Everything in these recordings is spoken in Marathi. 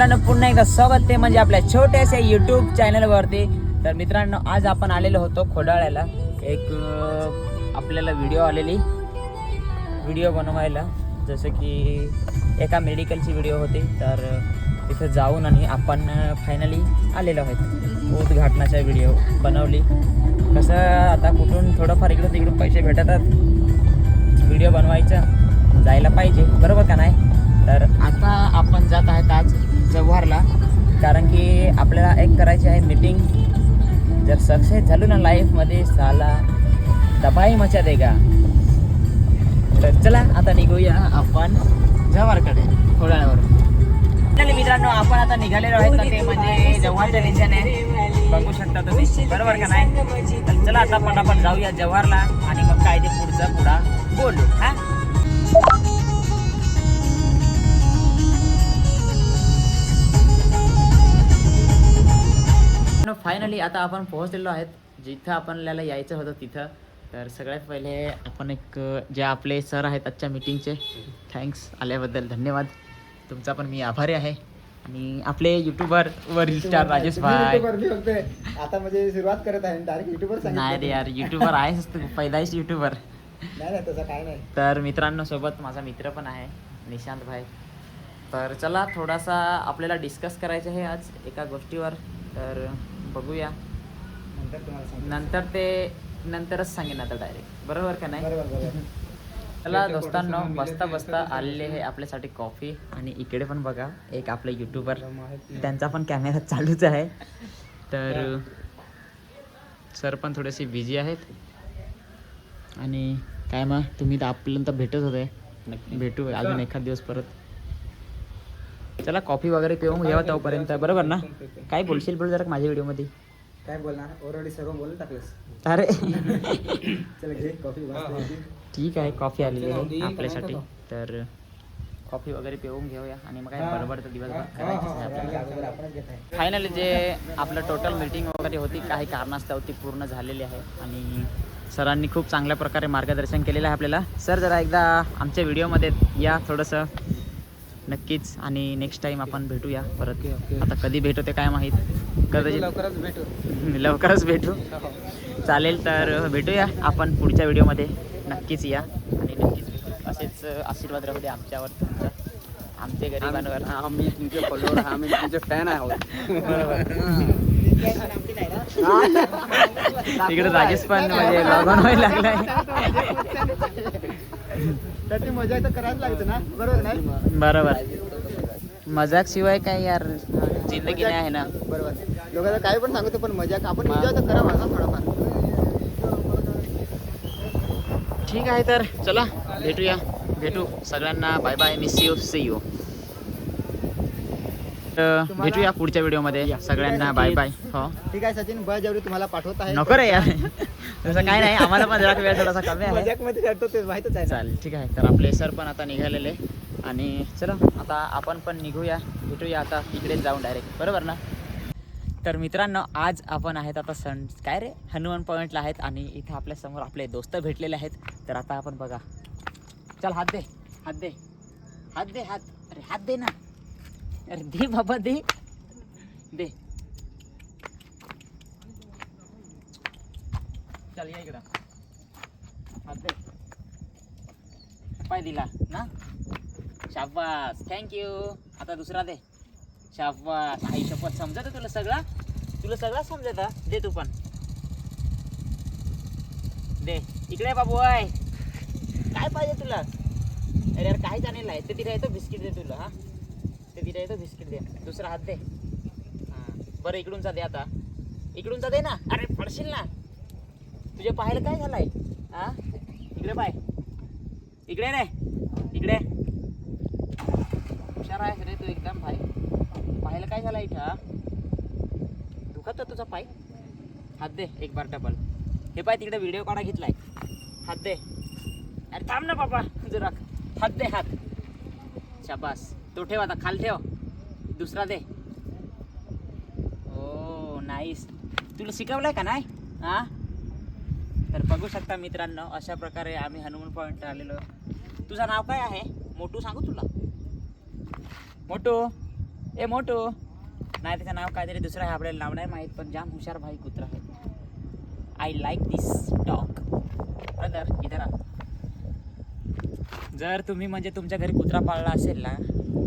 पुन्हा एकदा स्वागत ते म्हणजे आपल्या छोट्याशा यूट्यूब चॅनलवरती. तर मित्रांनो, आज आपण आलेलो होतो खोडाळ्याला. एक आपल्याला व्हिडिओ बनवायला, जसं की एका मेडिकलची व्हिडिओ होती. तर तिथं जाऊन आणि आपण फायनली आलेलो आहोत. उद्घाटनाचा व्हिडिओ बनवली. कसं आता कुठून थोडंफार इकडून तिकडून पैसे भेटतात, व्हिडिओ बनवायचं जायला पाहिजे, बरोबर का नाही? तर आता आपण जात आहेत आज जव्हारला, कारण की आपल्याला एक करायची आहे मीटिंग. जर सक्सेस झालो ना लाईफमध्ये, साला दबाई मचा देगा. तर चला आता निघूया आपण जव्हारकडे खोडाळ्यावरून. मित्रांनो, आपण आता निघालेलो आहेत ना, ते म्हणजे जव्हारच्या दिशेने बघू शकता तुम्ही, बरोबर का नाही? तर चला आता पटापट जाऊया जव्हारला आणि मग काय ते पुढा बोलू. हा, फायनली आता आपण पोहोचलेलो आहेत जिथं आपल्याला यायचं होतं तिथं. तर सगळ्यात पहिले आपण एक जे आपले सर आहेत आजच्या मीटिंगचे, थँक्स आल्याबद्दल, धन्यवाद. तुमचा पण मी आभारी आहे. आणि आपले युट्यूबर वरील स्टार राजेश भाई. आता म्हणजे सुरुवात करत आहे डायरेक्ट युट्यूबर. नाही रे यार, युट्यूबर आहेस तू, पहिलाच युट्यूबर. नाही तसं काय नाही. तर मित्रांनो, सोबत माझा मित्र पण आहे, निशांत भाई. तर चला थोडासा आपल्याला डिस्कस करायचं आहे आज एका गोष्टीवर. तर बघूया, नंतरच सांगेन आता डायरेक्ट, बरोबर का नाही? चला दोस्तांनो, बसता आलेले आहे आपल्यासाठी कॉफी. आणि इकडे पण बघा एक आपले युट्यूबर, त्यांचा पण कॅमेरा चालूच आहे. तर सर पण थोडेसे बिझी आहेत. आणि काय मग, तुम्ही तर आपल्याला भेटत होते, भेटू अजून एखाद दिवस परत. चला कॉफी वगैरे पिऊन घ्यावा तोपर्यंत, बरोबर ना? काय बोलशील बोल जरा माझ्या व्हिडिओमध्ये. काय बोलणार, ऑलरेडी सर्व बोलून टाकलंस. अरे चला घे कॉफी. ठीक आहे, कॉफी आलेली आहे आपल्यासाठी. तर कॉफी वगैरे पिऊन घेऊया आणि मग काय बरोबर दिवसभर करायचं. फायनली जे आपलं टोटल मीटिंग वगैरे होती, काही कारणास्तव ती पूर्ण झालेली आहे. आणि सरांनी खूप चांगल्या प्रकारे मार्गदर्शन केलेलं आहे आपल्याला. सर जरा एकदा आमच्या व्हिडिओमध्ये या थोडंसं, नक्कीच. आणि नेक्स्ट टाइम आपण भेटूया परत. आता कधी भेटू ते काय माहीत, कदाचित लवकरच भेटू. चालेल, तर भेटूया आपण पुढच्या व्हिडिओमध्ये. नक्कीच या आणि नक्कीच भेटू. असेच आशीर्वाद राहू दे आमच्यावर, तुमचा, आमच्या गरिबांवर. आम्ही तुमचे फॉलोअर, आम्ही तुमचे फॅन आहोत. तिकडे राजेश पण म्हणजे लॉग ऑन व्हायला लागलाय. त्याची मजा तर करायला लागते ना, बरोबर नाही? बरोबर, मजाक शिवाय काय यार जिंदगी नाही आहे ना. बरोबर, लोकांना काय पण सांगतो, पण मजाक आपण एन्जॉय तर करा माझा थोडाफार. ठीक आहे, तर चला भेटू सगळ्यांना. Bye bye, miss you, see you. भेटूया पुढच्या व्हिडिओमध्ये सगळ्यांना. Bye bye. हो ठीक आहे सचिन, बळजबरी तुम्हाला पाठवत आहे. नको रे यार, तसं काय नाही, आम्हाला पण जरा वेळ थोडासा कमी आहे. मजाकमध्ये करतो ते माहीतच आहे. चालेल, ठीक आहे. तर आपले सर पण आता निघालेले आणि चला आता आपण पण निघूया. भेटूया आता इकडेच जाऊन डायरेक्ट, बरोबर ना? तर मित्रांनो, आज आपण आहेत आता हनुमान पॉईंटला आहेत. आणि इथं आपल्या समोर आपले दोस्त भेटलेले आहेत. तर आता आपण बघा, चल हात दे. अरे हात दे ना, अरे दे बाबा, दे. चल या इकडं, हात दे. पाय दिला ना, शाबास, थँक्यू. आता दुसरा दे. शाबास, आई शपथ, समजत तुला सगळा समजत. दे तू पण, दे. इकडे बाबू आहे, काय पाहिजे तुला? अरे यार काही जाणेल आहे ते, तिथे येतो बिस्किट दे तुला. हा, ते तिथे येतो बिस्किट दे. दुसरा हात दे. हां बरं, इकडूनचा दे. आता इकडूनचा दे ना. अरे पडशील ना, तुझ्या पाहायला काय झालंय? हा, इकडे पाय, इकडे रे, इकडे. हुशार आहेस रे तू एकदम भाई. पाहायला काय झालं इथं? दुखत तुझा पाय? हात दे एक बार डबल. हे पाय तिकडे व्हिडिओ काढा घेतलाय, हात दे. अरे थांब ना बाबा जरा, हात दे, हात. शाबास, तो ठेव आता, खाली ठेव. दुसरा दे. ओ नाईस, तुला शिकवलंय का नाही? हा, तर बघू शकता मित्रांनो, अशा प्रकारे आम्ही हनुमान पॉईंट आलेलो. तुझं नाव काय आहे? मोटू सांगू तुला? मोटू, ए मोटू नाही, त्याचं नाव काहीतरी दुसरं आहे, आपल्याला नाव नाही माहीत, पण जाम हुशार भाई कुत्रा आहे. I like this dog. Brother इधर आ. जर तुम्ही म्हणजे तुमच्या घरी कुत्रा पाळला असेल ना,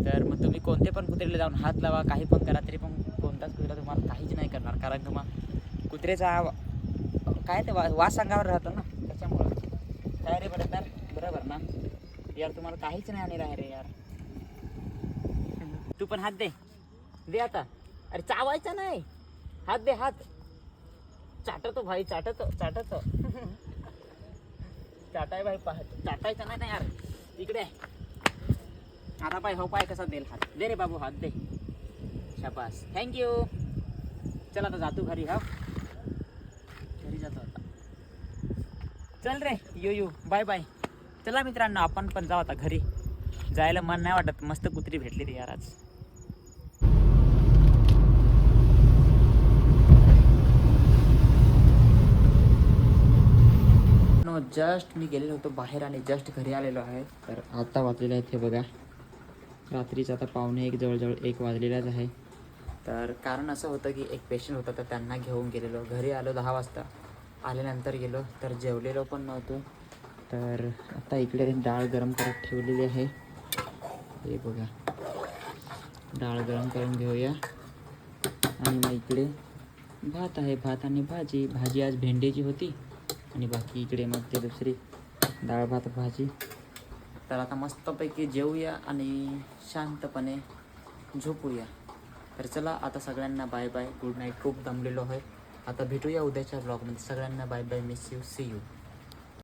तर मग तुम्ही कोणते पण कुत्र्याला जाऊन हात लावा, काही पण करा, तरी पण कोणताच कुत्रा तुम्हाला काहीच नाही करणार. कारण तुम्हाला कुत्र्याचा काय ते वास अंगावर राहतो ना, त्याच्यामुळं. काय रे बरं बरोबर ना यार, तुम्हाला काहीच नाही आणि राह रे यार. तू पण हात दे आता. अरे चावायचा नाही, हात दे, हात. चाटतो भाई, चाटतो. चाटाय भाई, चाटायचा नाही ना यार. इकडे आता पाय हो, पाय कसा देईल हात. दे रे बाबू, हात दे. शाबास, थँक्यू. चल आता जातो घरी. हा घरी जातो आता. चल रे, यू बाय बाय. चला मित्रांनो, आपण पण जाऊ आता घरी. जायला मन नाही वाटत, मस्त कुत्री भेटली रे यार आज. जस्ट मी गेलेलो होतो बाहेर आणि जस्ट घरी आलेलो आहे. तर आता वाजलेलं आहे ते बघा, रात्रीचं आता 1:45 जवळजवळ 1 वाजलेलाच आहे. तर कारण असं होतं की एक पेशंट होता, तर त्यांना घेऊन गेलेलो. घरी आलो 10 वाजता. आल्यानंतर गेलो तर जेवलेलो पण नव्हतो. तर आता इकडे डाळ गरम करत ठेवलेली आहे. हे बघा, डाळ गरम करून घेऊया. आणि मग इकडे भात आहे, भात आणि भाजी आज भेंडीची होती. आणि बाकी इकडे मग ते दुसरी डाळ भात भाजी. तर आता मस्तपैकी जेवूया आणि शांतपणे झोपूया. तर चला आता सगळ्यांना बाय बाय, गुड नाईट. खूप दमलेलो आहे. आता भेटूया उद्याच्या ब्लॉगमध्ये. सगळ्यांना bye bye, miss you, see you.